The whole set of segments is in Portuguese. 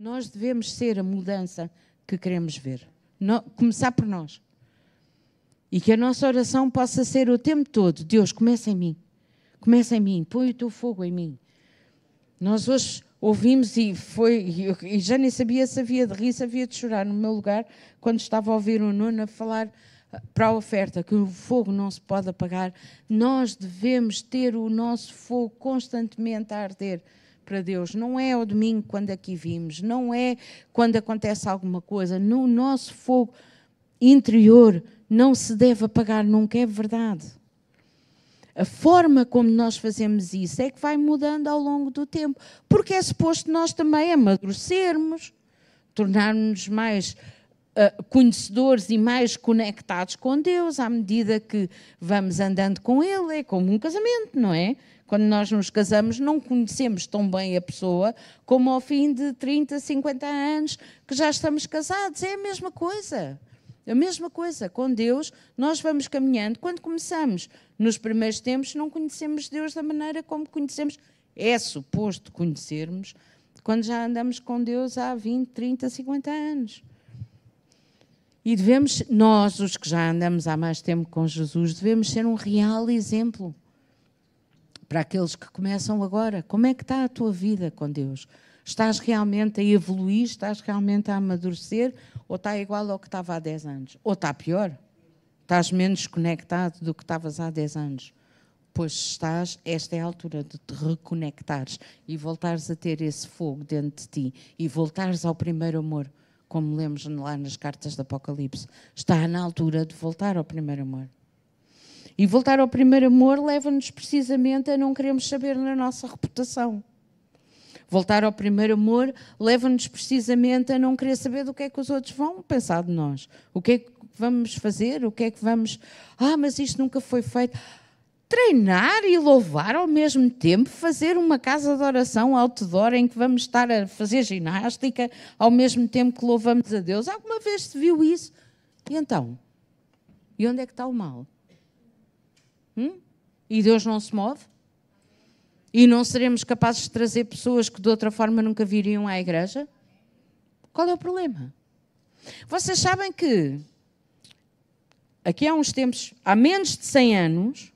Nós devemos ser a mudança que queremos ver. Começar por nós. E que a nossa oração possa ser o tempo todo: Deus, começa em mim. Começa em mim. Põe o teu fogo em mim. Nós hoje ouvimos e já nem sabia se havia de rir, se havia de chorar no meu lugar, quando estava a ouvir o Nuno a falar para a oferta, que o fogo não se pode apagar. Nós devemos ter o nosso fogo constantemente a arder para Deus. Não é ao domingo quando aqui vimos, não é quando acontece alguma coisa. No nosso fogo interior não se deve apagar nunca, é verdade. A forma como nós fazemos isso é que vai mudando ao longo do tempo, porque é suposto nós também amadurecermos, tornarmos-nos mais conhecedores e mais conectados com Deus à medida que vamos andando com Ele. É como um casamento, não é? Quando nós nos casamos não conhecemos tão bem a pessoa como ao fim de 30, 50 anos que já estamos casados. É a mesma coisa. A mesma coisa, com Deus nós vamos caminhando. Quando começamos, nos primeiros tempos, não conhecemos Deus da maneira como conhecemos. É suposto conhecermos quando já andamos com Deus há 20, 30, 50 anos. E devemos, nós, os que já andamos há mais tempo com Jesus, devemos ser um real exemplo para aqueles que começam agora. Como é que está a tua vida com Deus? Estás realmente a evoluir? Estás realmente a amadurecer? Ou está igual ao que estava há 10 anos? Ou está pior? Estás menos conectado do que estavas há 10 anos? Pois estás, esta é a altura de te reconectares e voltares a ter esse fogo dentro de ti e voltares ao primeiro amor, como lemos lá nas cartas do Apocalipse. Está na altura de voltar ao primeiro amor. E voltar ao primeiro amor leva-nos precisamente a não queremos saber na nossa reputação. Voltar ao primeiro amor leva-nos precisamente a não querer saber do que é que os outros vão pensar de nós. O que é que vamos fazer? O que é que vamos... mas isto nunca foi feito. Treinar e louvar ao mesmo tempo, fazer uma casa de oração outdoor em que vamos estar a fazer ginástica ao mesmo tempo que louvamos a Deus. Alguma vez se viu isso? E então? E onde é que está o mal? E Deus não se move? E não seremos capazes de trazer pessoas que de outra forma nunca viriam à igreja? Qual é o problema? Vocês sabem que aqui há uns tempos, há menos de 100 anos,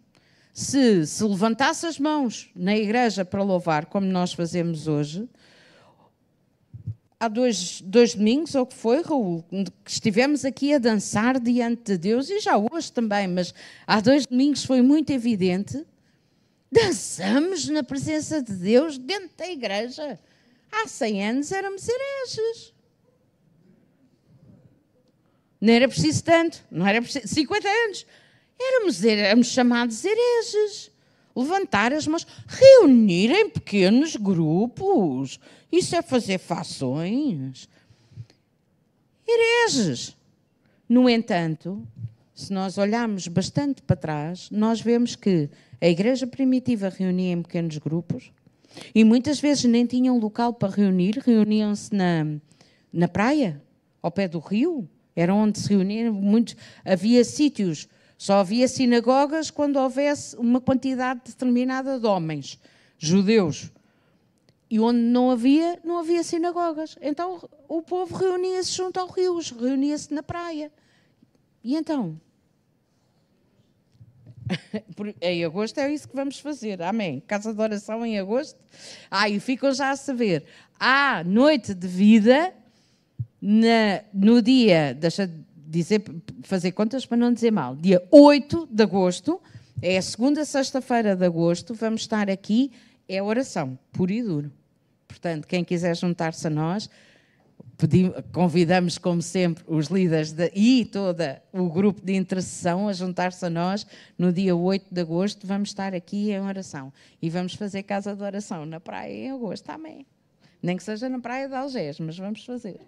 se levantasse as mãos na igreja para louvar, como nós fazemos hoje, há dois domingos, ou que foi, Raul, que estivemos aqui a dançar diante de Deus, e já hoje também, mas há 2 domingos foi muito evidente. Dançamos na presença de Deus dentro da igreja. Há 100 anos éramos hereges. Não era preciso tanto, não era preciso 50 anos. Éramos chamados hereges. Levantar as mãos, reunir em pequenos grupos. Isso é fazer fações. Hereges. No entanto, se nós olharmos bastante para trás, nós vemos que a igreja primitiva reunia em pequenos grupos e muitas vezes nem tinham local para reunir, reuniam-se na praia, ao pé do rio, era onde se reuniam muitos. Havia sítios, só havia sinagogas quando houvesse uma quantidade determinada de homens, judeus, e onde não havia sinagogas. Então o povo reunia-se junto ao rio, reunia-se na praia. E então? Em agosto é isso que vamos fazer, amém. Casa de oração em agosto. E ficam já a saber. Há noite de vida no dia, deixa de dizer, fazer contas para não dizer mal, dia 8 de agosto, é a segunda sexta-feira de agosto, vamos estar aqui, é oração, puro e duro. Portanto, quem quiser juntar-se a nós, convidamos, como sempre, os líderes e todo o grupo de intercessão a juntar-se a nós no dia 8 de agosto. Vamos estar aqui em oração e vamos fazer casa de oração na praia em agosto, amém. Nem que seja na praia de Algés, mas vamos fazer.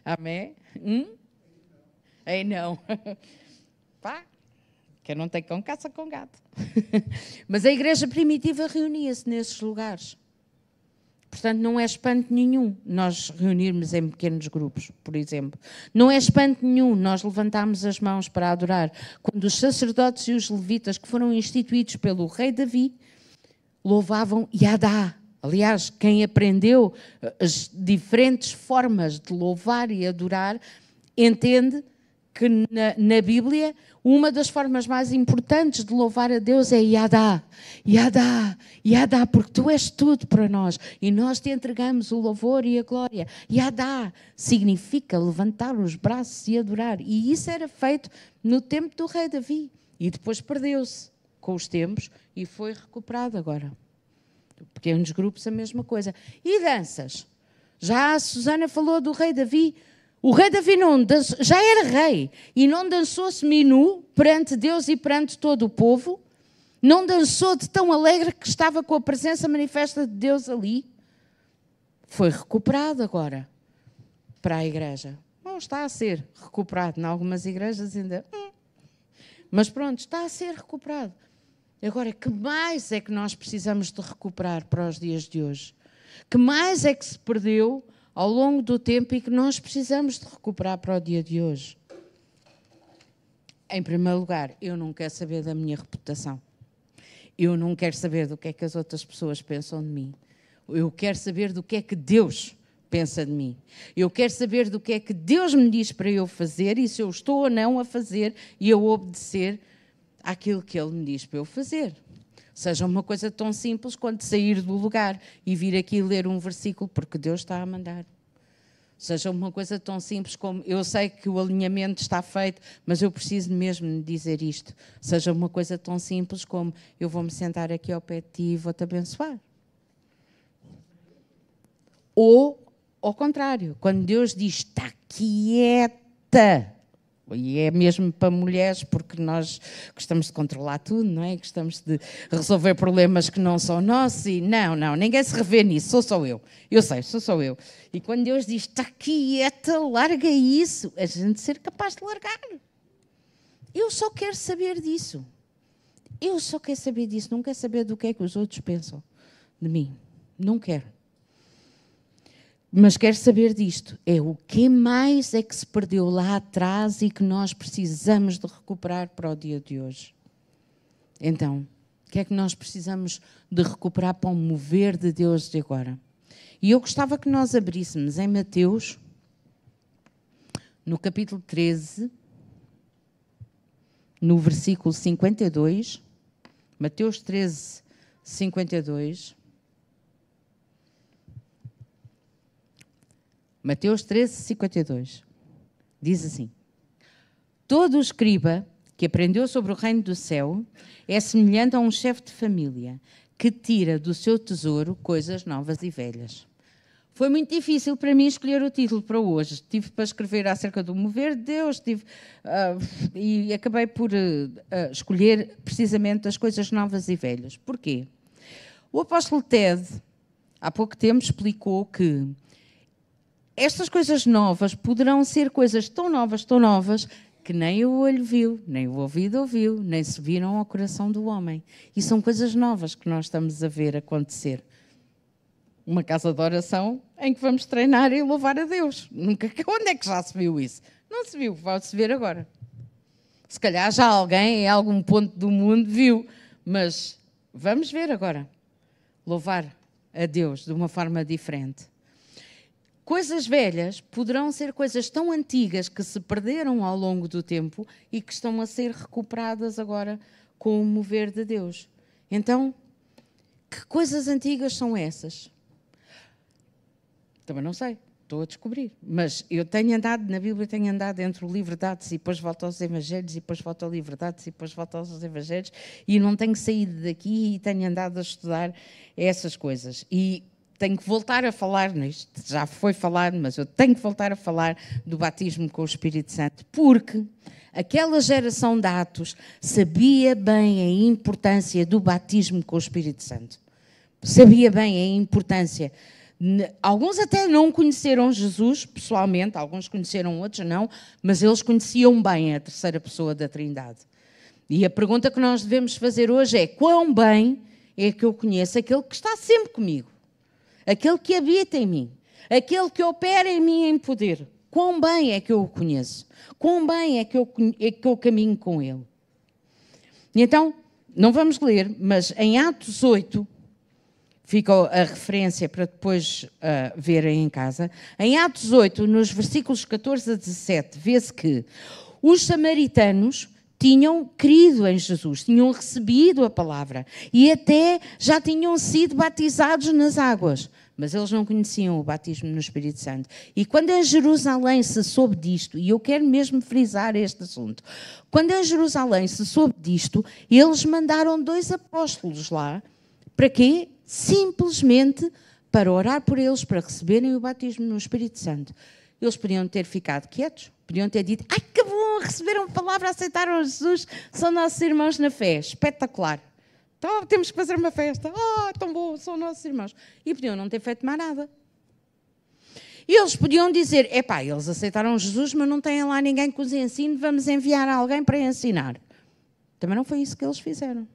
Amém? Aí não. Pá, quem não tem cão, caça com gato. Mas a igreja primitiva reunia-se nesses lugares. Portanto, não é espanto nenhum nós reunirmos em pequenos grupos, por exemplo. Não é espanto nenhum nós levantarmos as mãos para adorar. Quando os sacerdotes e os levitas, que foram instituídos pelo rei Davi, louvavam Yadá, Aliás, quem aprendeu as diferentes formas de louvar e adorar, entende que na Bíblia uma das formas mais importantes de louvar a Deus é Yadá, Yadá, Yadá, porque tu és tudo para nós e nós te entregamos o louvor e a glória. Yadá significa levantar os braços e adorar, e isso era feito no tempo do rei Davi e depois perdeu-se com os tempos e foi recuperado agora. Pequenos grupos, a mesma coisa. E danças? Já a Susana falou do rei Davi. O rei Davi não dançou, já era rei e não dançou seminu perante Deus e perante todo o povo. Não dançou de tão alegre que estava com a presença manifesta de Deus ali. Foi recuperado agora para a igreja. Não está a ser recuperado. Em algumas igrejas ainda... Mas pronto, está a ser recuperado. Agora, que mais é que nós precisamos de recuperar para os dias de hoje? Que mais é que se perdeu ao longo do tempo e que nós precisamos de recuperar para o dia de hoje? Em primeiro lugar, eu não quero saber da minha reputação. Eu não quero saber do que é que as outras pessoas pensam de mim. Eu quero saber do que é que Deus pensa de mim. Eu quero saber do que é que Deus me diz para eu fazer e se eu estou ou não a fazer e a obedecer àquilo que Ele me diz para eu fazer. Seja uma coisa tão simples quanto sair do lugar e vir aqui ler um versículo porque Deus está a mandar. Seja uma coisa tão simples como eu sei que o alinhamento está feito, mas eu preciso mesmo dizer isto. Seja uma coisa tão simples como eu vou-me sentar aqui ao pé de ti e vou-te abençoar. Ou, ao contrário, quando Deus diz está quieta, e é mesmo para mulheres, porque nós gostamos de controlar tudo, não é? Gostamos de resolver problemas que não são nossos e não, ninguém se revê nisso, sou só eu. Eu sei, sou só eu. E quando Deus diz, está quieta, larga isso, a gente ser capaz de largar. Eu só quero saber disso. Eu só quero saber disso, não quero saber do que é que os outros pensam de mim. Não quero. Mas quero saber disto, é o que mais é que se perdeu lá atrás e que nós precisamos de recuperar para o dia de hoje. Então, o que é que nós precisamos de recuperar para o mover de Deus de agora? E eu gostava que nós abríssemos em Mateus, no capítulo 13, no versículo 52, Mateus 13, 52... Mateus 13, 52, diz assim: todo escriba que aprendeu sobre o reino do céu é semelhante a um chefe de família que tira do seu tesouro coisas novas e velhas. Foi muito difícil para mim escolher o título para hoje. Tive para escrever acerca do mover de Deus e acabei por escolher precisamente as coisas novas e velhas. Porquê? O apóstolo Ted, há pouco tempo, explicou que estas coisas novas poderão ser coisas tão novas, que nem o olho viu, nem o ouvido ouviu, nem se viram ao coração do homem. E são coisas novas que nós estamos a ver acontecer. Uma casa de oração em que vamos treinar e louvar a Deus. Onde é que já se viu isso? Não se viu, vai-se ver agora. Se calhar já alguém em algum ponto do mundo viu, mas vamos ver agora. Louvar a Deus de uma forma diferente. Coisas velhas poderão ser coisas tão antigas que se perderam ao longo do tempo e que estão a ser recuperadas agora com o mover de Deus. Então, que coisas antigas são essas? Também não sei, estou a descobrir. Mas eu tenho andado, na Bíblia tenho andado entre o livro de Atos e depois volto aos Evangelhos e depois volto ao livro de Atos e depois volto aos Evangelhos e não tenho saído daqui e tenho andado a estudar essas coisas. E tenho que voltar a falar nisto, já foi falado, mas eu tenho que voltar a falar do batismo com o Espírito Santo, porque aquela geração de Atos sabia bem a importância do batismo com o Espírito Santo. Sabia bem a importância. Alguns até não conheceram Jesus pessoalmente, alguns conheceram, outros não, mas eles conheciam bem a terceira pessoa da Trindade. E a pergunta que nós devemos fazer hoje é: quão bem é que eu conheço aquele que está sempre comigo? Aquele que habita em mim, aquele que opera em mim em poder. Quão bem é que eu o conheço? Quão bem é que eu caminho com ele? E então, não vamos ler, mas em Atos 8, Fica a referência para depois verem em casa. Em Atos 8, nos versículos 14 a 17, vê-se que os samaritanos tinham crido em Jesus, tinham recebido a palavra e até já tinham sido batizados nas águas, mas eles não conheciam o batismo no Espírito Santo. E quando em Jerusalém se soube disto, e eu quero mesmo frisar este assunto, quando em Jerusalém se soube disto, eles mandaram 2 apóstolos lá. Para quê? Simplesmente para orar por eles, para receberem o batismo no Espírito Santo. Eles podiam ter ficado quietos, podiam ter dito: ai, que bom, receberam a palavra, aceitaram Jesus, são nossos irmãos na fé, espetacular. Então temos que fazer uma festa, tão bom, são nossos irmãos. E podiam não ter feito mais nada. E eles podiam dizer: epá, eles aceitaram Jesus, mas não têm lá ninguém que os ensine, vamos enviar alguém para ensinar. Também não foi isso que eles fizeram.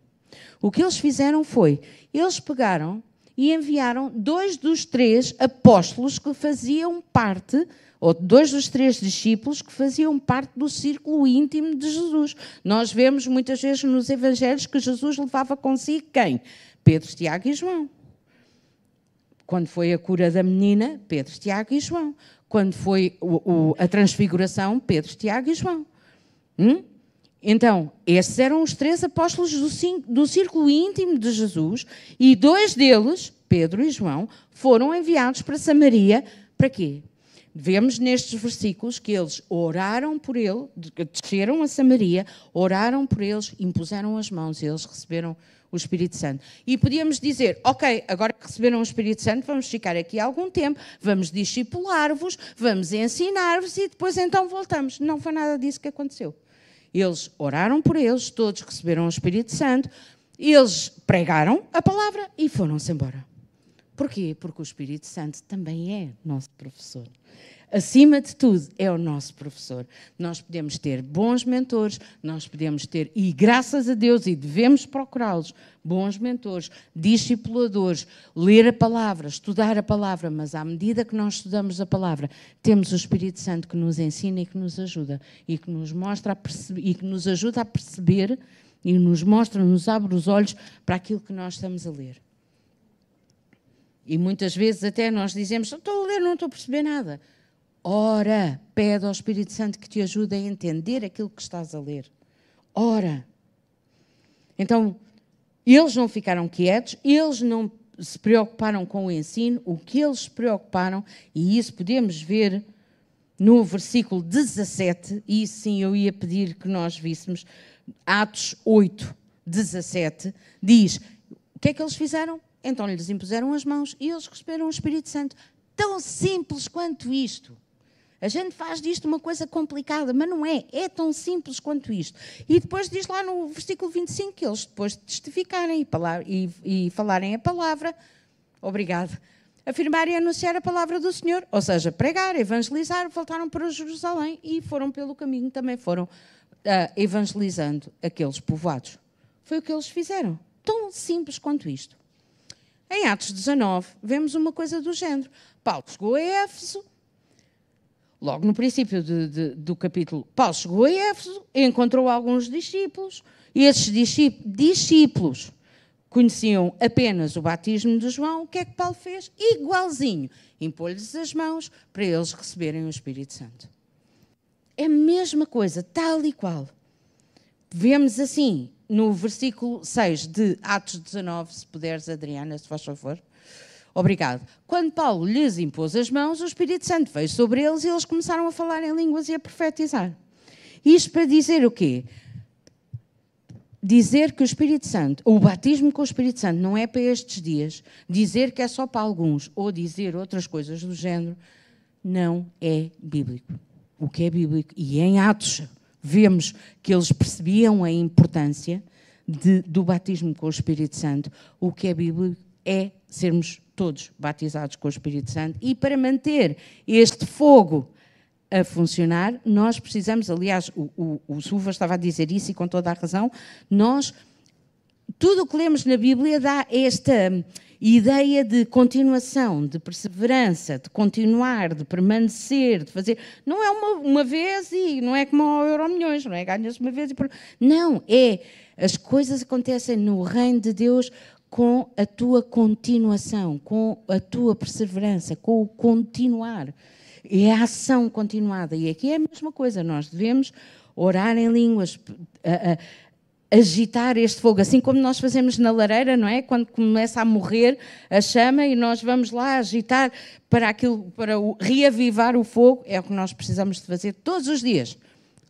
O que eles fizeram foi, eles pegaram e enviaram 2 dos 3 apóstolos que faziam parte, ou 2 dos 3 discípulos que faziam parte do círculo íntimo de Jesus. Nós vemos muitas vezes nos evangelhos que Jesus levava consigo quem? Pedro, Tiago e João. Quando foi a cura da menina, Pedro, Tiago e João. Quando foi a transfiguração, Pedro, Tiago e João. Então, esses eram os 3 apóstolos do círculo íntimo de Jesus e 2 deles, Pedro e João, foram enviados para Samaria. Para quê? Vemos nestes versículos que eles oraram por ele, desceram a Samaria, oraram por eles, impuseram as mãos e eles receberam o Espírito Santo. E podíamos dizer: ok, agora que receberam o Espírito Santo, vamos ficar aqui algum tempo, vamos discipular-vos, vamos ensinar-vos e depois então voltamos. Não foi nada disso que aconteceu. Eles oraram por eles, todos receberam o Espírito Santo, eles pregaram a palavra e foram-se embora. Porquê? Porque o Espírito Santo também é nosso professor. Acima de tudo, é o nosso professor. Nós podemos ter bons mentores, nós podemos ter, e graças a Deus, e devemos procurá-los, bons mentores, discipuladores, ler a palavra, estudar a palavra, mas à medida que nós estudamos a palavra, temos o Espírito Santo que nos ensina e que nos ajuda, e que nos mostra a perceber, e que nos ajuda a perceber, e nos mostra, nos abre os olhos para aquilo que nós estamos a ler. E muitas vezes até nós dizemos: estou a ler, não estou a perceber nada. Ora, pede ao Espírito Santo que te ajude a entender aquilo que estás a ler. Ora. Então, eles não ficaram quietos, eles não se preocuparam com o ensino, o que eles se preocuparam, e isso podemos ver no versículo 17, e isso sim eu ia pedir que nós víssemos, Atos 8, 17, diz: o que é que eles fizeram? Então lhes impuseram as mãos e eles receberam o Espírito Santo. Tão simples quanto isto. A gente faz disto uma coisa complicada, mas não é. É tão simples quanto isto. E depois diz lá no versículo 25 que eles, depois de testificarem e falarem a palavra, obrigado, afirmarem e anunciar a palavra do Senhor, ou seja, pregar, evangelizar, voltaram para Jerusalém e foram pelo caminho, também foram evangelizando aqueles povoados. Foi o que eles fizeram. Tão simples quanto isto. Em Atos 19, vemos uma coisa do género. Paulo chegou a Éfeso, logo no princípio do capítulo, Paulo chegou a Éfeso, encontrou alguns discípulos, e esses discípulos conheciam apenas o batismo de João. O que é que Paulo fez? Igualzinho. Impôs-lhes as mãos para eles receberem o Espírito Santo. É a mesma coisa, tal e qual. Vemos assim, no versículo 6 de Atos 19, se puderes, Adriana, se faz favor. Obrigado. Quando Paulo lhes impôs as mãos, o Espírito Santo veio sobre eles e eles começaram a falar em línguas e a profetizar. Isto para dizer o quê? Dizer que o Espírito Santo, o batismo com o Espírito Santo não é para estes dias, dizer que é só para alguns, ou dizer outras coisas do género, não é bíblico. O que é bíblico, e em Atos vemos que eles percebiam a importância do batismo com o Espírito Santo. O que é bíblico é sermos todos batizados com o Espírito Santo, e para manter este fogo a funcionar, nós precisamos, aliás, o Silva estava a dizer isso e com toda a razão, tudo o que lemos na Bíblia dá esta ideia de continuação, de perseverança, de continuar, de permanecer, de fazer. Não é uma vez e não é como ao Euromilhões, não é ganhas uma vez e... Não, as coisas acontecem no reino de Deus com a tua continuação, com a tua perseverança, com o continuar. É a ação continuada. E aqui é a mesma coisa, nós devemos orar em línguas, agitar este fogo, assim como nós fazemos na lareira, não é? Quando começa a morrer a chama e nós vamos lá agitar para reavivar o fogo, é o que nós precisamos de fazer todos os dias.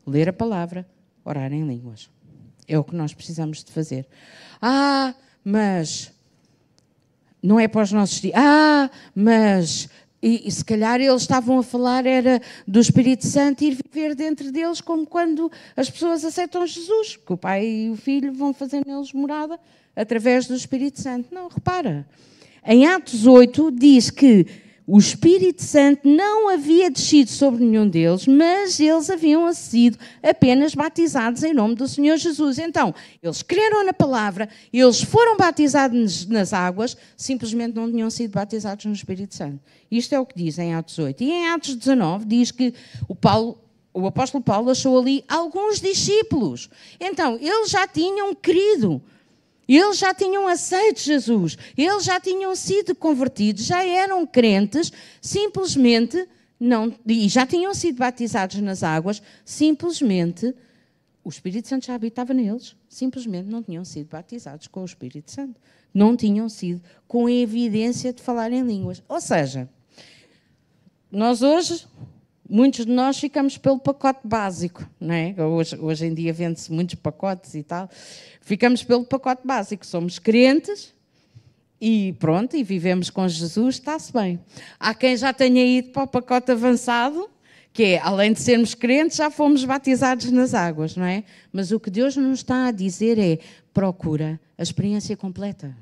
Ler a palavra, orar em línguas. É o que nós precisamos de fazer. Mas não é para os nossos dias. Mas... E se calhar eles estavam a falar era do Espírito Santo ir viver dentro deles como quando as pessoas aceitam Jesus, que o Pai e o Filho vão fazer neles morada através do Espírito Santo. Não, repara. Em Atos 8 diz que o Espírito Santo não havia descido sobre nenhum deles, mas eles haviam sido apenas batizados em nome do Senhor Jesus. Então, eles creram na palavra, eles foram batizados nas águas, simplesmente não tinham sido batizados no Espírito Santo. Isto é o que diz em Atos 8. E em Atos 19 diz que o apóstolo Paulo achou ali alguns discípulos. Então, eles já tinham crido. Eles já tinham aceito Jesus, eles já tinham sido convertidos, já eram crentes, simplesmente não, e já tinham sido batizados nas águas, simplesmente o Espírito Santo já habitava neles, simplesmente não tinham sido batizados com o Espírito Santo, não tinham sido com a evidência de falar em línguas. Ou seja, nós hoje, muitos de nós ficamos pelo pacote básico, não é? Hoje em dia vende-se muitos pacotes e tal. Ficamos pelo pacote básico. Somos crentes e pronto, e vivemos com Jesus, está-se bem. Há quem já tenha ido para o pacote avançado, que é, além de sermos crentes, já fomos batizados nas águas, não é? Mas o que Deus nos está a dizer é, procura a experiência completa.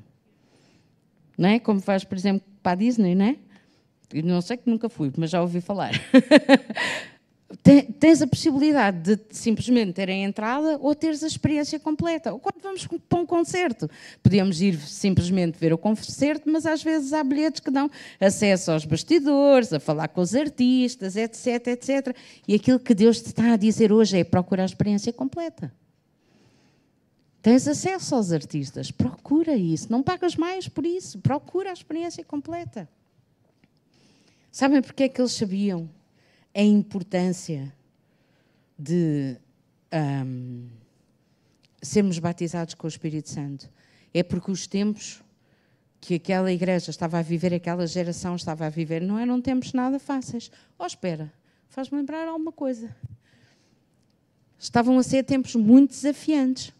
Não é? Como faz, por exemplo, para a Disney, não é? Não sei que nunca fui, mas já ouvi falar. Tens a possibilidade de simplesmente ter a entrada ou teres a experiência completa. Ou quando vamos para um concerto, podemos ir simplesmente ver o concerto, mas às vezes há bilhetes que dão acesso aos bastidores, a falar com os artistas, etc, etc. E aquilo que Deus te está a dizer hoje é procurar a experiência completa. Tens acesso aos artistas, procura isso. Não pagas mais por isso, procura a experiência completa. Sabem porque é que eles sabiam a importância de sermos batizados com o Espírito Santo? É porque os tempos que aquela igreja estava a viver, aquela geração estava a viver, não eram tempos nada fáceis. Espera, faz-me lembrar alguma coisa. Estavam a ser tempos muito desafiantes.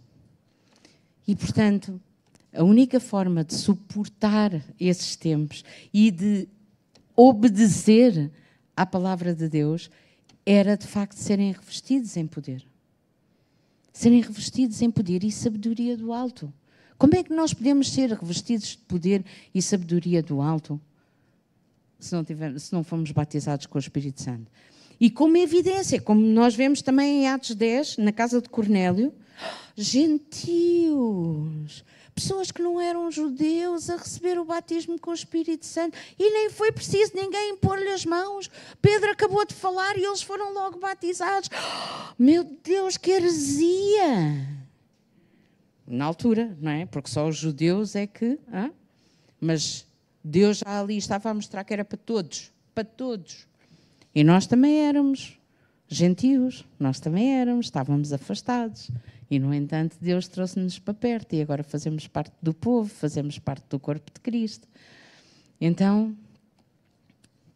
E, portanto, a única forma de suportar esses tempos e de obedecer à palavra de Deus era, de facto, serem revestidos em poder. Serem revestidos em poder e sabedoria do alto. Como é que nós podemos ser revestidos de poder e sabedoria do alto se não formos batizados com o Espírito Santo? E como evidência, como nós vemos também em Atos 10, na casa de Cornélio, gentios, pessoas que não eram judeus a receber o batismo com o Espírito Santo e nem foi preciso ninguém impor-lhe as mãos. Pedro acabou de falar e eles foram logo batizados. Meu Deus, que heresia! Na altura, não é? Porque só os judeus é que... Mas Deus já ali estava a mostrar que era para todos. Para todos. E nós também éramos gentios. Nós também éramos. Estávamos afastados. E, no entanto, Deus trouxe-nos para perto e agora fazemos parte do povo, fazemos parte do corpo de Cristo. Então,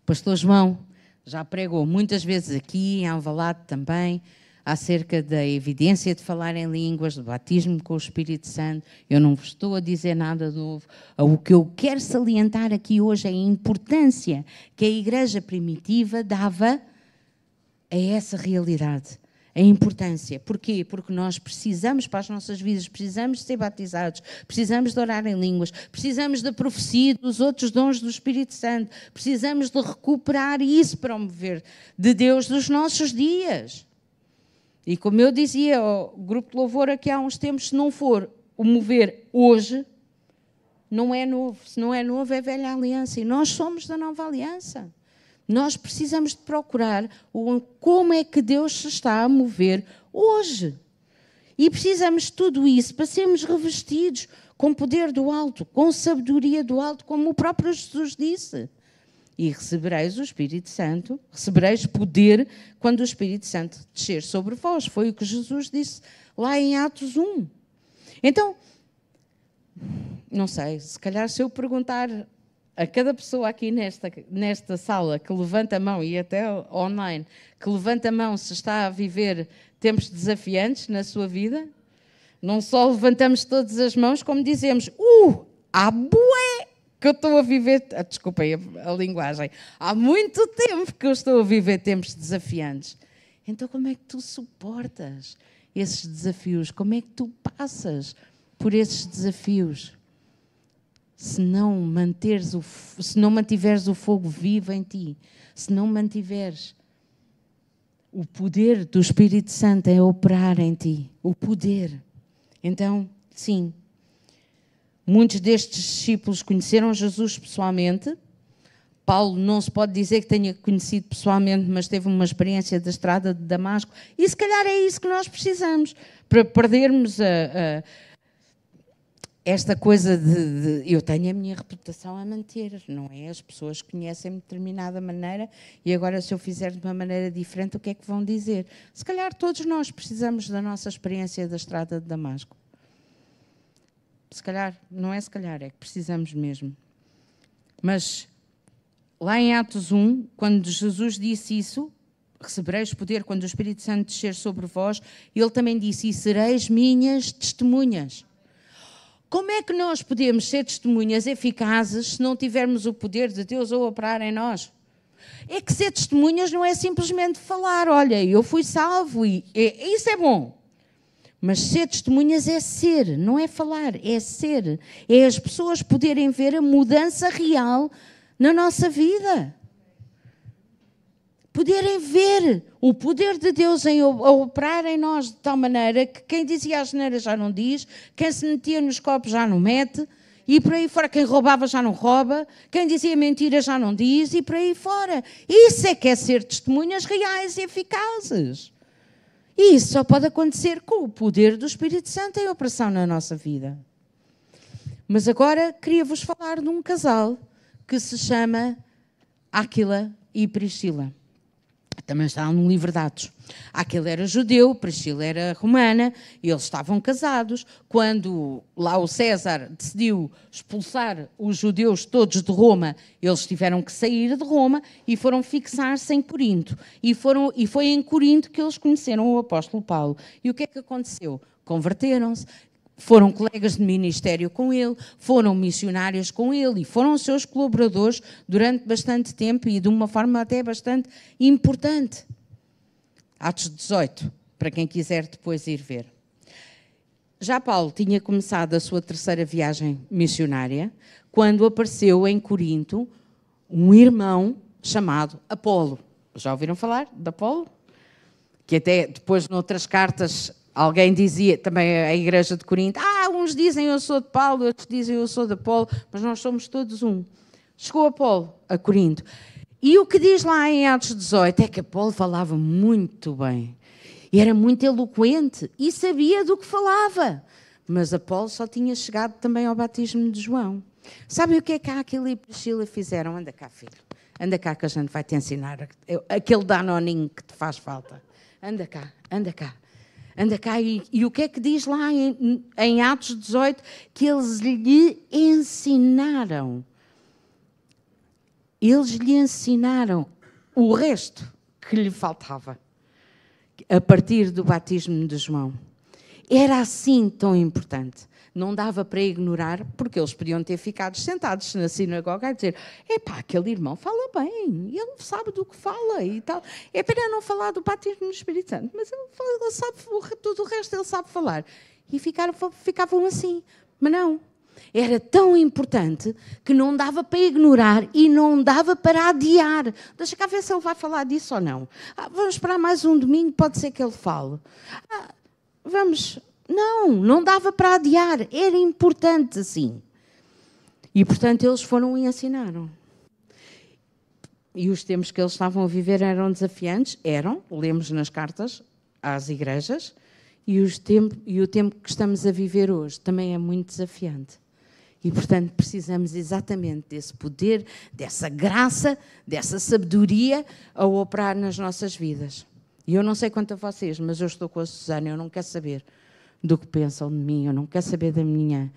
o pastor João já pregou muitas vezes aqui, em Alvalade também, acerca da evidência de falar em línguas, do batismo com o Espírito Santo. Eu não vos estou a dizer nada novo. O que eu quero salientar aqui hoje é a importância que a igreja primitiva dava a essa realidade. A importância. Porquê? Porque nós precisamos, para as nossas vidas, precisamos de ser batizados, precisamos de orar em línguas, precisamos da profecia dos outros dons do Espírito Santo, precisamos de recuperar isso para o mover de Deus dos nossos dias. E como eu dizia ao grupo de louvor aqui há uns tempos, se não for o mover hoje, não é novo. Se não é novo, é velha aliança. E nós somos da nova aliança. Nós precisamos de procurar como é que Deus se está a mover hoje. E precisamos de tudo isso para sermos revestidos com poder do alto, com sabedoria do alto, como o próprio Jesus disse. E recebereis o Espírito Santo, recebereis poder quando o Espírito Santo descer sobre vós. Foi o que Jesus disse lá em Atos 1. Então, não sei, se calhar se eu perguntar a cada pessoa aqui nesta sala que levanta a mão, e até online, que levanta a mão se está a viver tempos desafiantes na sua vida, não só levantamos todas as mãos, como dizemos, há bué que eu estou a viver, desculpem a linguagem, há muito tempo que eu estou a viver tempos desafiantes. Então como é que tu suportas esses desafios? Como é que tu passas por esses desafios? Se não mantiveres o fogo vivo em ti, se não mantiveres o poder do Espírito Santo a operar em ti, o poder. Então, sim, muitos destes discípulos conheceram Jesus pessoalmente. Paulo não se pode dizer que tenha conhecido pessoalmente, mas teve uma experiência da estrada de Damasco. E se calhar é isso que nós precisamos, para perdermos esta coisa de eu tenho a minha reputação a manter, não é? As pessoas conhecem-me de determinada maneira e agora se eu fizer de uma maneira diferente, o que é que vão dizer? Se calhar todos nós precisamos da nossa experiência da estrada de Damasco. Se calhar, não é se calhar, é que precisamos mesmo. Mas lá em Atos 1, quando Jesus disse isso, recebereis poder quando o Espírito Santo descer sobre vós, ele também disse, e sereis minhas testemunhas. Como é que nós podemos ser testemunhas eficazes se não tivermos o poder de Deus a operar em nós? É que ser testemunhas não é simplesmente falar, olha, eu fui salvo e isso é bom. Mas ser testemunhas é ser, não é falar, é ser. É as pessoas poderem ver a mudança real na nossa vida. Poderem ver o poder de Deus a operar em nós de tal maneira que quem dizia a asneira já não diz, quem se metia nos copos já não mete, e por aí fora quem roubava já não rouba, quem dizia mentira já não diz, e por aí fora. Isso é que é ser testemunhas reais e eficazes. E isso só pode acontecer com o poder do Espírito Santo em operação na nossa vida. Mas agora queria-vos falar de um casal que se chama Áquila e Priscila. Também está no livro de Atos. Aquele era judeu, Priscila era romana, e eles estavam casados. Quando lá o César decidiu expulsar os judeus todos de Roma, eles tiveram que sair de Roma e foram fixar-se em Corinto. E foi em Corinto que eles conheceram o apóstolo Paulo. E o que é que aconteceu? Converteram-se. Foram colegas de ministério com ele, foram missionários com ele e foram seus colaboradores durante bastante tempo e de uma forma até bastante importante. Atos 18, para quem quiser depois ir ver. Já Paulo tinha começado a sua terceira viagem missionária quando apareceu em Corinto um irmão chamado Apolo. Já ouviram falar de Apolo? Que até depois noutras cartas alguém dizia, também a igreja de Corinto, uns dizem eu sou de Paulo, outros dizem eu sou de Apolo, mas nós somos todos um. Chegou Apolo a Corinto. E o que diz lá em Atos 18 é que Apolo falava muito bem. E era muito eloquente e sabia do que falava. Mas Apolo só tinha chegado também ao batismo de João. Sabem o que é que Áquila e Priscila fizeram? Anda cá, filho. Anda cá que a gente vai te ensinar aquele danoninho que te faz falta. Anda cá, anda cá. Anda cá, e o que é que diz lá em Atos 18? Que eles lhe ensinaram. Eles lhe ensinaram o resto que lhe faltava, a partir do batismo de João. Era assim tão importante. Não dava para ignorar, porque eles podiam ter ficado sentados na sinagoga a dizer, aquele irmão fala bem, ele sabe do que fala e tal. É pena não falar do batismo no Espírito Santo, mas ele sabe tudo o resto, ele sabe falar. E ficavam assim. Mas não. Era tão importante que não dava para ignorar e não dava para adiar. Deixa cá ver se ele vai falar disso ou não. Vamos esperar mais um domingo, pode ser que ele fale. Não dava para adiar, era importante assim. E, portanto, eles foram e ensinaram. E os tempos que eles estavam a viver eram desafiantes? Eram, lemos nas cartas às igrejas, E o tempo que estamos a viver hoje também é muito desafiante. E, portanto, precisamos exatamente desse poder, dessa graça, dessa sabedoria a operar nas nossas vidas. E eu não sei quanto a vocês, mas eu estou com a Susana, eu não quero saber do que pensam de mim, eu não quero saber da minha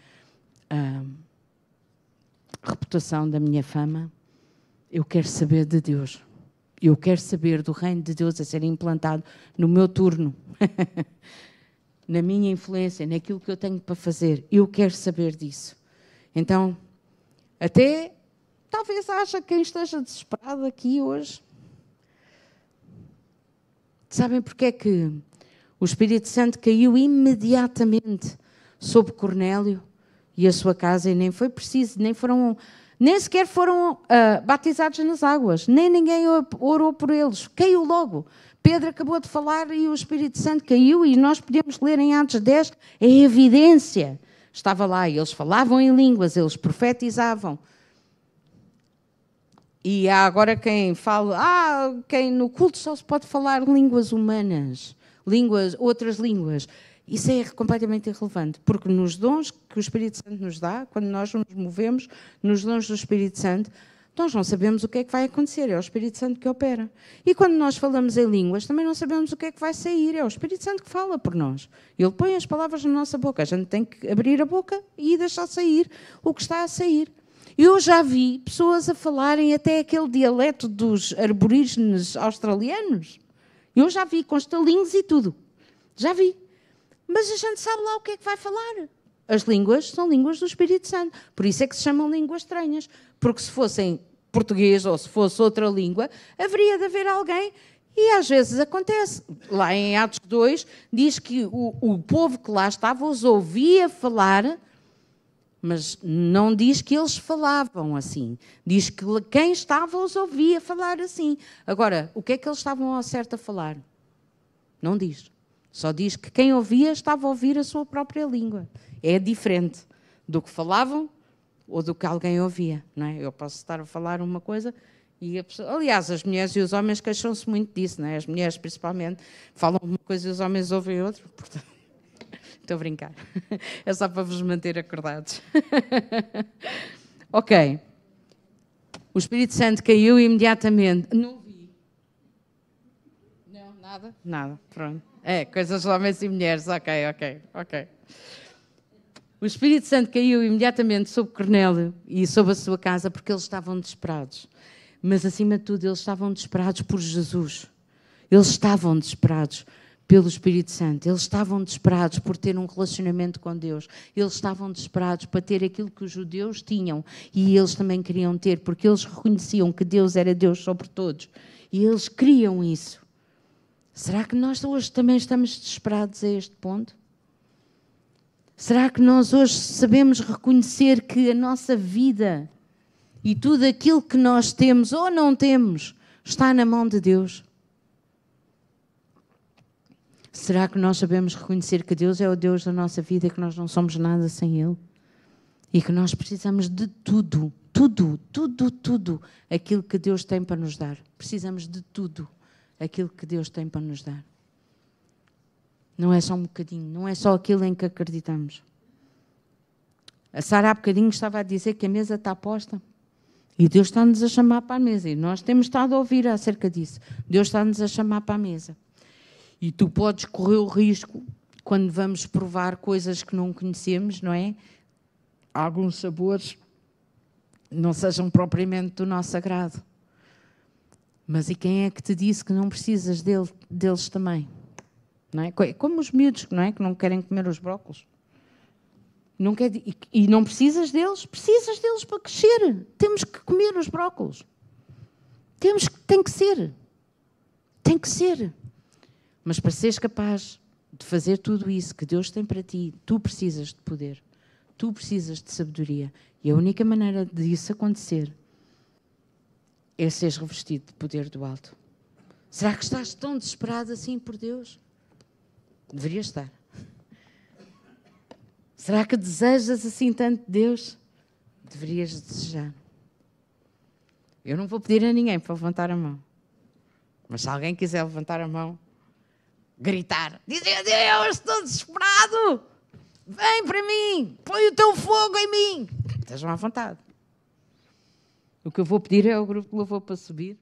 reputação, da minha fama. Eu quero saber de Deus. Eu quero saber do reino de Deus a ser implantado no meu turno, na minha influência, naquilo que eu tenho para fazer. Eu quero saber disso. Então, até talvez haja quem esteja desesperado aqui hoje. Sabem porque é que o Espírito Santo caiu imediatamente sobre Cornélio e a sua casa, e nem foi preciso, nem sequer foram batizados nas águas, nem ninguém orou por eles, caiu logo. Pedro acabou de falar e o Espírito Santo caiu, e nós podemos ler em Atos 10, é evidência. Estava lá, e eles falavam em línguas, eles profetizavam. E há agora quem fala, quem no culto só se pode falar línguas humanas, outras línguas. Isso é completamente irrelevante, porque nos dons que o Espírito Santo nos dá, quando nós nos movemos nos dons do Espírito Santo, nós não sabemos o que é que vai acontecer, é o Espírito Santo que opera. E quando nós falamos em línguas, também não sabemos o que é que vai sair, é o Espírito Santo que fala por nós. Ele põe as palavras na nossa boca, a gente tem que abrir a boca e deixar sair o que está a sair. Eu já vi pessoas a falarem até aquele dialeto dos aborígenes australianos. Eu já vi, com estalinhos e tudo. Já vi. Mas a gente sabe lá o que é que vai falar. As línguas são línguas do Espírito Santo. Por isso é que se chamam línguas estranhas. Porque se fossem português ou se fosse outra língua, haveria de haver alguém. E às vezes acontece. Lá em Atos 2, diz que o povo que lá estava os ouvia falar, mas não diz que eles falavam assim. Diz que quem estava os ouvia falar assim. Agora, o que é que eles estavam ao certo a falar? Não diz. Só diz que quem ouvia estava a ouvir a sua própria língua. É diferente do que falavam ou do que alguém ouvia, não é? Eu posso estar a falar uma coisa e a pessoa... Aliás, as mulheres e os homens queixam-se muito disso, não é? As mulheres, principalmente, falam uma coisa e os homens ouvem outra. Portanto... Estou a brincar. É só para vos manter acordados. Ok. O Espírito Santo caiu imediatamente. Não vi. Não, nada? Nada, pronto. É, coisas de homens e mulheres. Ok. O Espírito Santo caiu imediatamente sobre Cornélio e sobre a sua casa porque eles estavam desesperados. Mas, acima de tudo, eles estavam desesperados por Jesus. Eles estavam desesperados pelo Espírito Santo. Eles estavam desesperados por ter um relacionamento com Deus. Eles estavam desesperados para ter aquilo que os judeus tinham e eles também queriam ter, porque eles reconheciam que Deus era Deus sobre todos. E eles queriam isso. Será que nós hoje também estamos desesperados a este ponto? Será que nós hoje sabemos reconhecer que a nossa vida e tudo aquilo que nós temos ou não temos está na mão de Deus? Será que nós sabemos reconhecer que Deus é o Deus da nossa vida e que nós não somos nada sem Ele? E que nós precisamos de tudo aquilo que Deus tem para nos dar. Precisamos de tudo aquilo que Deus tem para nos dar. Não é só um bocadinho, não é só aquilo em que acreditamos. A Sara há bocadinho estava a dizer que a mesa está posta e Deus está-nos a chamar para a mesa. E nós temos estado a ouvir acerca disso. Deus está-nos a chamar para a mesa. E tu podes correr o risco, quando vamos provar coisas que não conhecemos, não é? Alguns sabores não sejam propriamente do nosso agrado. Mas e quem é que te disse que não precisas deles também? Não é? Como os miúdos, não é? Que não querem comer os brócolos. Não quer, e não precisas deles? Precisas deles para crescer. Temos que comer os brócolos. Tem que ser. Tem que ser. Mas para seres capaz de fazer tudo isso que Deus tem para ti, tu precisas de poder. Tu precisas de sabedoria. E a única maneira disso acontecer é seres revestido de poder do alto. Será que estás tão desesperado assim por Deus? Deverias estar. Será que desejas assim tanto Deus? Deverias desejar. Eu não vou pedir a ninguém para levantar a mão. Mas se alguém quiser levantar a mão, gritar, dizer: Deus, estou desesperado, vem para mim, põe o teu fogo em mim. Estejam à vontade. O que eu vou pedir é ao grupo de louvor para subir.